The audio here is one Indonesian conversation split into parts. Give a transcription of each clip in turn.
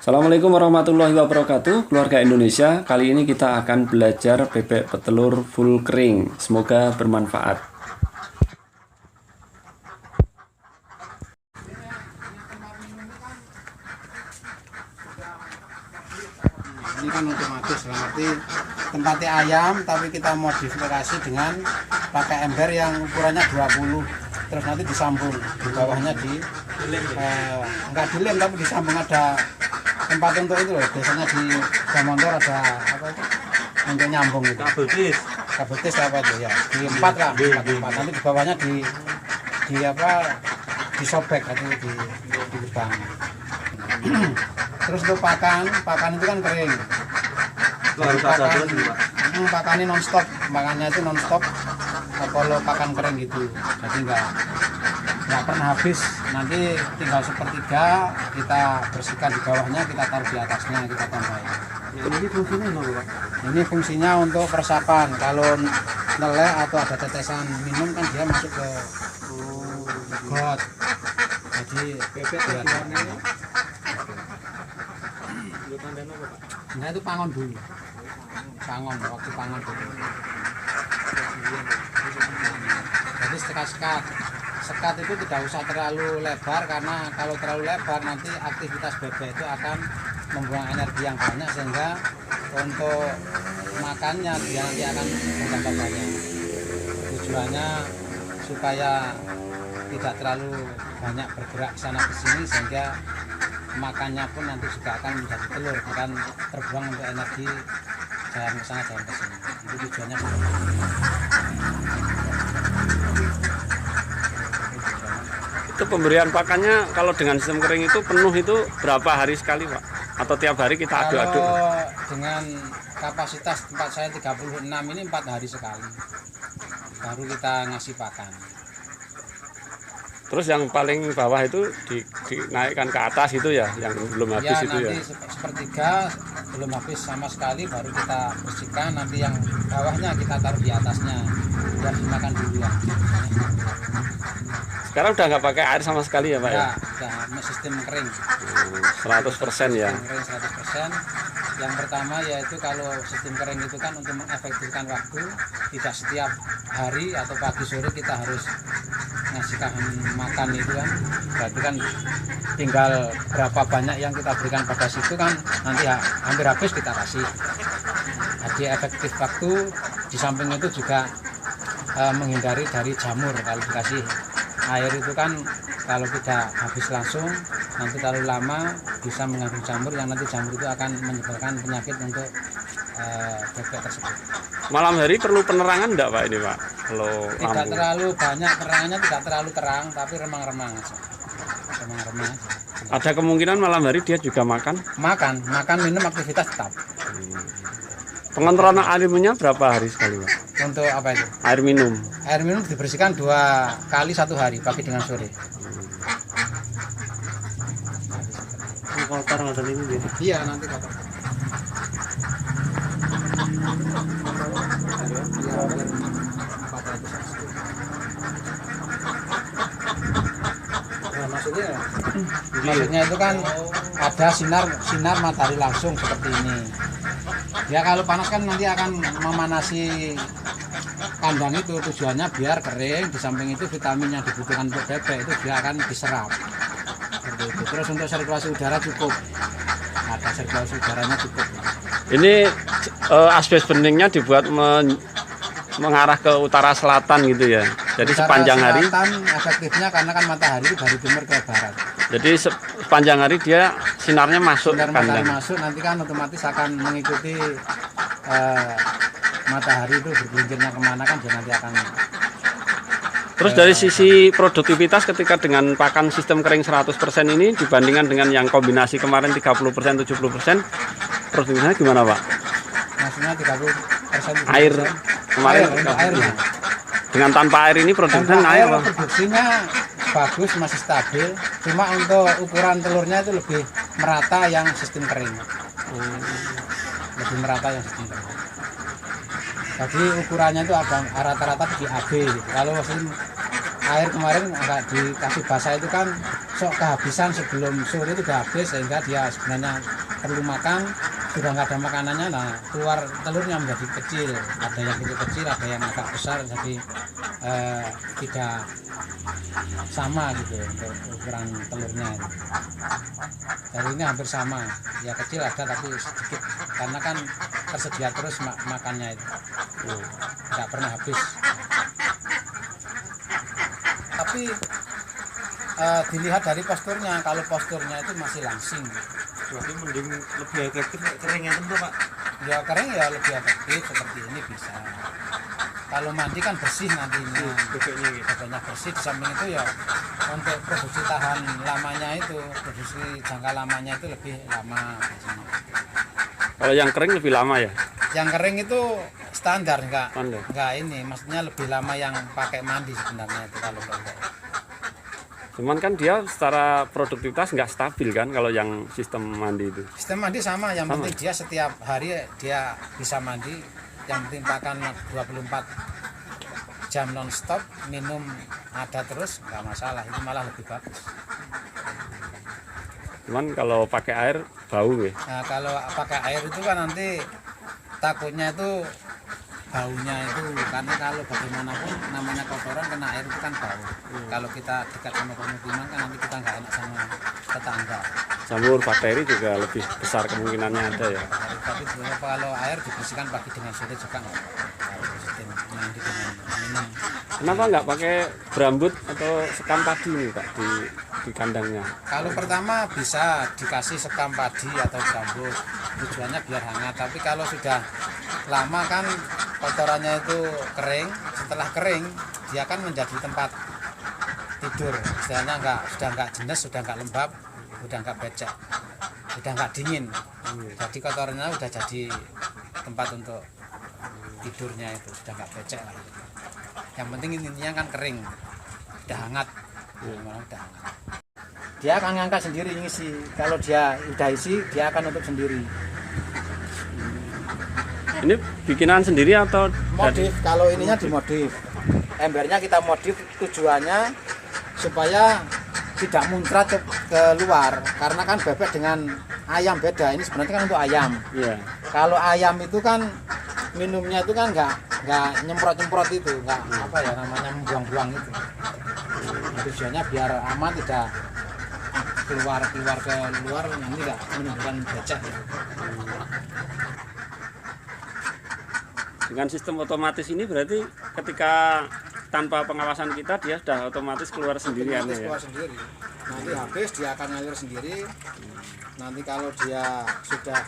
Assalamualaikum warahmatullahi wabarakatuh, keluarga Indonesia. Kali ini kita akan belajar bebek petelur full kering. Semoga bermanfaat. Ini kan otomatis, berarti tempatnya ayam, tapi kita modifikasi dengan pakai ember yang ukurannya 20. Terus nanti disambung di bawahnya enggak dilem, tapi disambung ada tempat untuk itu loh. Biasanya di jam motor ada apa itu untuk nyambung itu. Kabel tis apa itu ya? Di empat lah, empat. Nanti di bawahnya disobek atau di lubang. Terus untuk pakan itu kan kering. Pakan ini nonstop, makannya itu nonstop. Kalau pakan kering gitu, jadi nggak pernah habis. Nanti tinggal sepertiga kita bersihkan di bawahnya, kita taruh di atasnya, kita tambahin. Ini fungsinya apa, Pak? Ini fungsinya untuk peresapan. Kalau neleh atau ada tetesan minum kan dia masuk ke got. Jadi Bebek dia tujuannya lu tandaan apa, Pak? nah itu pangon dulu. Waktu pangon dulu. Jadi sekat itu tidak usah terlalu lebar, karena kalau terlalu lebar nanti aktivitas bebek itu akan membuang energi yang banyak, sehingga untuk makannya dia nanti akan bertambah banyak. Tujuannya supaya tidak terlalu banyak bergerak ke sana ke sini, sehingga makannya pun nanti juga akan menjadi telur, bukan terbuang untuk energi jalan ke sana jalan ke sini. Itu tujuannya seperti itu. Itu pemberian pakannya kalau dengan sistem kering itu penuh itu berapa hari sekali, Pak? Atau tiap hari kita aduk-aduk? Kalau dengan kapasitas tempat saya 36 ini 4 hari sekali baru kita ngasih pakan. Terus yang paling bawah itu dinaikkan ke atas itu ya, yang belum habis Ya itu ya? nanti sepertiga belum habis sama sekali baru kita bersihkan. Nanti yang bawahnya kita taruh di atasnya biar dimakan duluan. Sekarang udah nggak pakai air sama sekali ya, Pak ya? Ya, udah sistem kering. 100% ya? Sistem kering 100%. Yang pertama yaitu kalau sistem kering itu kan untuk mengefektifkan waktu, tidak setiap hari atau pagi sore kita harus ngasihkan makan itu kan. Berarti kan tinggal berapa banyak yang kita berikan pada situ kan, nanti hampir habis kita kasih. Jadi efektif waktu, di samping itu juga menghindari dari jamur. Kalau dikasih air itu kan kalau tidak habis langsung, nanti terlalu lama bisa mengandung jamur, yang nanti jamur itu akan menyebabkan penyakit untuk bebek tersebut. Malam hari perlu penerangan enggak, Pak, ini, Pak? Kalau Tidak lampu. terlalu banyak terangannya, tidak terlalu terang, tapi remang-remang aja. Remang-remang aja. Ada kemungkinan malam hari dia juga makan? Makan minum aktivitas tetap. Pengontrolan air minumnya berapa hari sekali, Pak? Untuk apa itu? Air minum. Air minum dibersihkan 2 kali 1 hari, pagi dengan sore. Ini kotor ada ini dia. Iya, nanti kotor. Nah, maksudnya itu kan ada sinar matahari langsung seperti ini. Ya kalau panas kan nanti akan memanasi kandang itu, tujuannya biar kering. Di samping itu vitamin yang dibutuhkan untuk bebek itu dia akan diserap. Seperti itu. Terus untuk sirkulasi udara cukup. Ada sirkulasi udaranya cukup. Ini asbes beningnya dibuat mengarah ke utara selatan gitu ya. Jadi Utara sepanjang hari. selatan efektifnya karena kan matahari itu dari timur ke barat. Jadi sepanjang hari dia sinarnya masuk Sinar ke matahari kandang. masuk, nanti kan otomatis akan mengikuti matahari itu bergelincirnya kemana kan dia nanti akan. Terus dari sisi produktivitas ketika dengan pakan sistem kering 100% ini dibandingkan dengan yang kombinasi kemarin 30% 70%, produktivitasnya gimana, Pak? Maksudnya 30%. Air kemarin untuk airnya. dengan tanpa air ini produktivitasnya Tanpa naik, air Pak. produksinya bagus, masih stabil. Cuma untuk ukuran telurnya itu lebih merata yang sistem kering. Lebih merata yang sistem kering. Jadi ukurannya itu agak rata-rata di AB gitu. Kalau sistem air kemarin agak dikasih basah itu kan sok kehabisan sebelum sore itu udah habis, sehingga dia sebenarnya perlu makan, sudah nggak ada makanannya, nah keluar telurnya menjadi kecil, ada yang kecil, ada yang agak besar, jadi tidak sama gitu untuk ukuran telurnya. Dari ini hampir sama, ya kecil ada tapi sedikit, karena kan tersedia terus makannya itu, nggak pernah habis. Tapi dilihat dari posturnya, kalau posturnya itu masih langsing. Berarti mending lebih efektif keringnya tentu Pak. Ya kering ya lebih efektif, seperti ini bisa. Kalau mandi kan bersih nantinya, Bebeknya gitu. bebeknya bersih. Di samping itu ya untuk produksi tahan lamanya itu, produksi jangka lamanya itu lebih lama biasanya. Kalau yang kering lebih lama ya? Yang kering itu standar, Standar. enggak ini, maksudnya lebih lama yang pakai mandi sebenarnya itu kalau kering. Cuman kan dia secara produktivitas nggak stabil kan kalau yang sistem mandi itu. Sistem mandi sama, yang Sama. penting dia setiap hari dia bisa mandi, yang penting pakan 24 jam non-stop, minum ada terus, nggak masalah, itu malah lebih bagus. Cuman kalau pakai air bau ya. Nah, kalau pakai air itu kan nanti takutnya itu baunya itu, karena kalau bagaimanapun namanya kotoran kena air itu kan bau. Kalau kita dekat sama pemukiman kan nanti kita nggak enak sama tetangga. Jamur bakteri juga lebih besar kemungkinannya ada ya. Tapi sebenarnya kalau air dibersihkan pagi dengan sore juga nggak kalau sistem mandi dengan minum. Kenapa nggak pakai berambut atau sekam padi nih Pak di kandangnya? Kalau pertama bisa dikasih sekam padi atau gambut, tujuannya biar hangat. Tapi kalau sudah lama kan kotorannya itu kering, setelah kering dia kan menjadi tempat tidur. Istilahnya sudah nggak jenis, sudah nggak lembab, sudah nggak becek, sudah nggak dingin. Jadi kotorannya udah jadi tempat untuk tidurnya itu, sudah nggak becek lah. Yang penting intinya kan kering, udah hangat. Udah hangat. Dia akan ngangkat sendiri ngisi. Kalau dia udah isi, dia akan nutup sendiri. Ini bikinan sendiri atau Modif, kalau ininya dimodif. Embernya kita modif, tujuannya supaya tidak muncrat ke luar. Karena kan bebek dengan ayam beda. Ini sebenarnya kan untuk ayam. Iya. Kalau ayam itu kan minumnya itu kan nggak nyemprot itu, nggak apa ya namanya membuang-buang itu. Tujuannya biar aman, tidak keluar ke luar, nanti nggak menimbulkan becek. Dengan sistem otomatis ini berarti ketika tanpa pengawasan kita dia sudah otomatis keluar sendirian Otomatis ya. keluar sendiri. Nanti habis dia akan ngalir sendiri. Nanti kalau dia sudah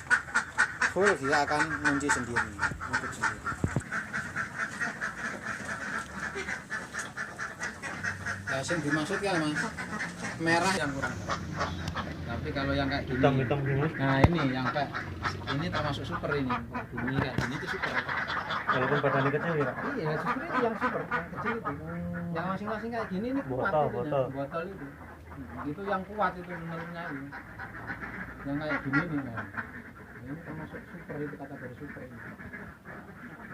full dia akan ngunci sendiri, nutup sendiri. Nah, yang dimaksud ya Mas, merah yang kurang. Tapi kalau yang kayak gini, Hitam-hitam gini. nah ini yang kayak ini termasuk super ini. Ini kayak gini itu super. Walaupun badannya kecil ya Pak. Iya, super itu yang super, yang kecil itu. Yang masing-masing kayak gini ini kuat. Botol itu. Itu yang kuat itu menurutnya ini. Yang kayak gini nih, Mas. Ini termasuk super, itu kategori super ini.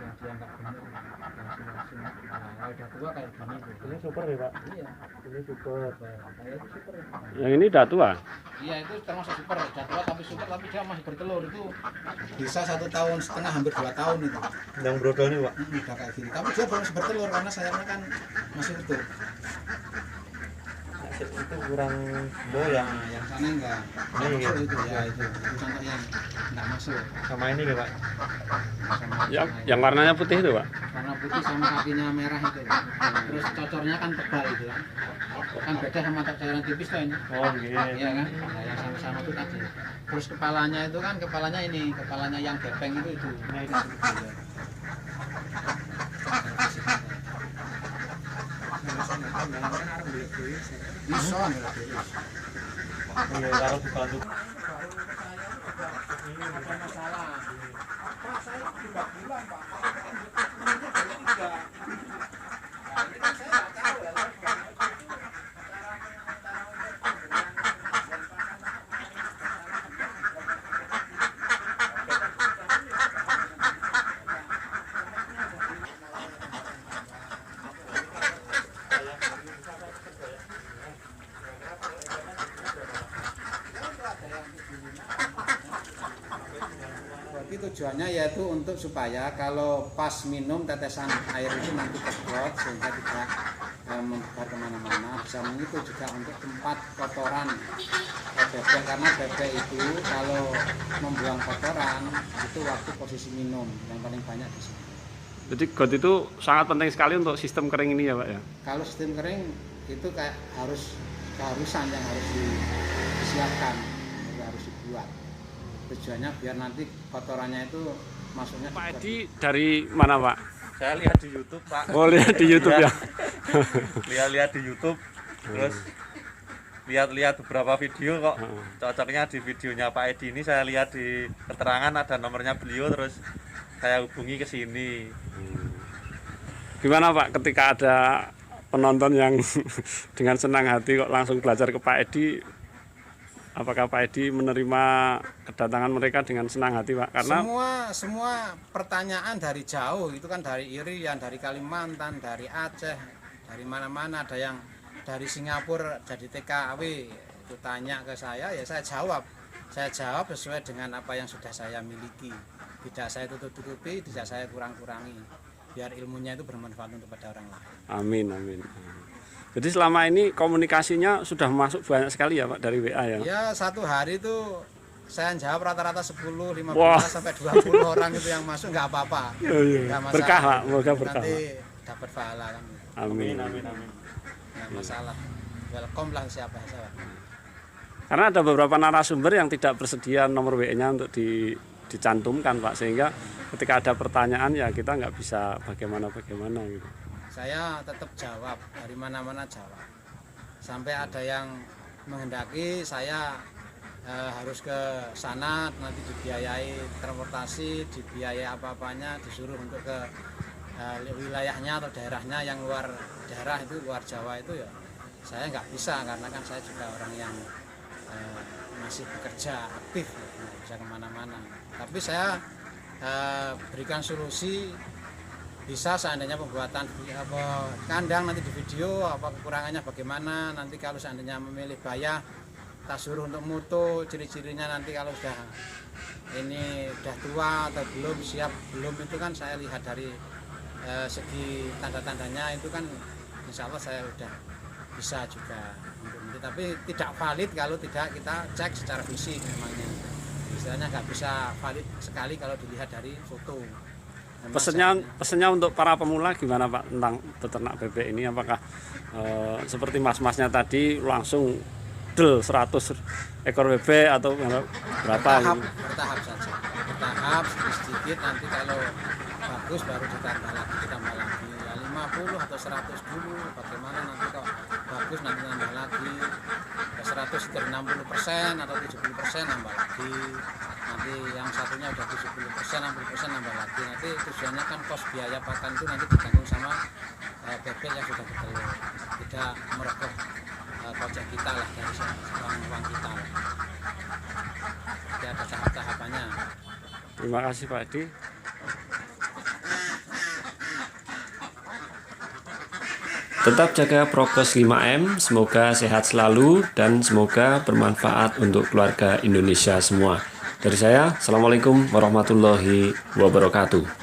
Yang dianggap benar, yang masing-masing. Nah, udah tua kayak gini tuh. Ini super ya Pak. Iya, Ini super. kayak itu super. Yang ini udah tua. Iya, itu termasuk super, udah tua tapi super, tapi dia masih bertelur itu bisa 1,5 tahun, hampir 2 tahun itu. Yang brodol ini Pak. Udah kayak gini, tapi dia belum bertelur karena sayangnya kan masih utuh. Itu kurang boyang. Nah, yang sana enggak masuk itu ya, itu contoh yang enggak masuk. Sama ini ya Pak. Sama Yang warnanya putih itu Pak. warna putih sama kakinya merah itu. Terus cocornya kan tebal itu kan. Kan beda sama cocoran tipis tuh ini. Oh iya. Iya kan? Nah, yang sama-sama itu tadi. Terus kepalanya itu kan kepalanya ini, kepalanya yang gepeng itu. Nah, itu bisa Iya, taruh di batu. ada masalah. Pak, saya 3 bulan, Pak. Nah, ini kan saya nggak tahu ya. ini tujuannya yaitu untuk supaya kalau pas minum tetesan air itu nanti kedot sehingga tidak menyebar kemana-mana. Bisa itu juga untuk tempat kotoran bebek, karena bebek itu kalau membuang kotoran itu waktu posisi minum yang paling banyak di sini. Jadi got itu sangat penting sekali untuk sistem kering ini ya Pak ya? Kalau sistem kering itu kayak keharusan yang harus disiapkan, harus dibuat. Tujuannya biar nanti kotorannya itu masuknya. Pak Edi dari mana Pak? Saya lihat di YouTube Pak. Oh lihat di YouTube ya? Lihat-lihat di YouTube, terus lihat-lihat beberapa video kok cocoknya di videonya Pak Edi ini. Saya lihat di keterangan ada nomornya beliau, terus saya hubungi ke sini. Gimana Pak ketika ada penonton yang dengan senang hati kok langsung belajar ke Pak Edi? Apakah Pak Edi menerima kedatangan mereka dengan senang hati Pak? Karena semua pertanyaan dari jauh itu kan, dari Irian, dari Kalimantan, dari Aceh, dari mana-mana, ada yang dari Singapura jadi TKW itu tanya ke saya, ya saya jawab sesuai dengan apa yang sudah saya miliki, tidak saya tutup-tutupi, tidak saya kurang-kurangi, biar ilmunya itu bermanfaat untuk pada orang lain. Amin, amin. Jadi selama ini komunikasinya sudah masuk banyak sekali ya Pak dari WA ya? Ya, satu hari itu saya jawab rata-rata 10, 15 Wah. sampai 20 orang itu yang masuk, nggak apa-apa. Iya. Nggak masalah. Berkah Pak, semoga berkah. Nanti dapat pahala kan. Amin. Nggak masalah. Welcome lah siapa saja. Karena ada beberapa narasumber yang tidak bersedia nomor WA-nya untuk dicantumkan Pak, sehingga ketika ada pertanyaan ya kita nggak bisa bagaimana gitu. Saya tetap jawab, dari mana-mana jawab. Sampai ada yang menghendaki saya harus ke sana, nanti dibiayai transportasi, dibiayai apa-apanya, disuruh untuk ke wilayahnya atau daerahnya yang luar daerah itu, luar Jawa itu, ya saya nggak bisa, karena kan saya juga orang yang masih bekerja aktif, nggak bisa kemana-mana. Tapi saya berikan solusi, bisa seandainya pembuatan kandang nanti di video apa kekurangannya bagaimana, nanti kalau seandainya memilih bayah kita suruh untuk mutu, ciri-cirinya nanti kalau sudah ini udah tua atau belum siap belum, itu kan saya lihat dari segi tanda-tandanya itu kan insya Allah saya udah bisa juga untuk, tapi tidak valid kalau tidak kita cek secara fisik. Memangnya istilahnya nggak bisa valid sekali kalau dilihat dari foto. Pesannya untuk para pemula gimana Pak tentang peternak bebek ini? Apakah seperti mas-masnya tadi langsung del 100 ekor bebek atau berapa? Bertahap saja, bertahap sedikit, nanti kalau bagus baru ditambah lagi ya 50 atau 100 dulu, bagaimana nanti kok bagus nanti nambah lagi 100 dari 60% atau 70% nambah lagi, nanti yang satunya udah 70% 60% nambah lagi. Nanti tujuannya kan kos biaya pakan itu nanti ditanggung sama bebek yang sudah bertelur, tidak merogoh kocek kita lah, dari uang kita lah. Jadi ada tahap-tahapannya. Terima kasih Pak Edi. Tetap jaga prokes 5M, semoga sehat selalu dan semoga bermanfaat untuk keluarga Indonesia semua. Dari saya, Assalamualaikum warahmatullahi wabarakatuh.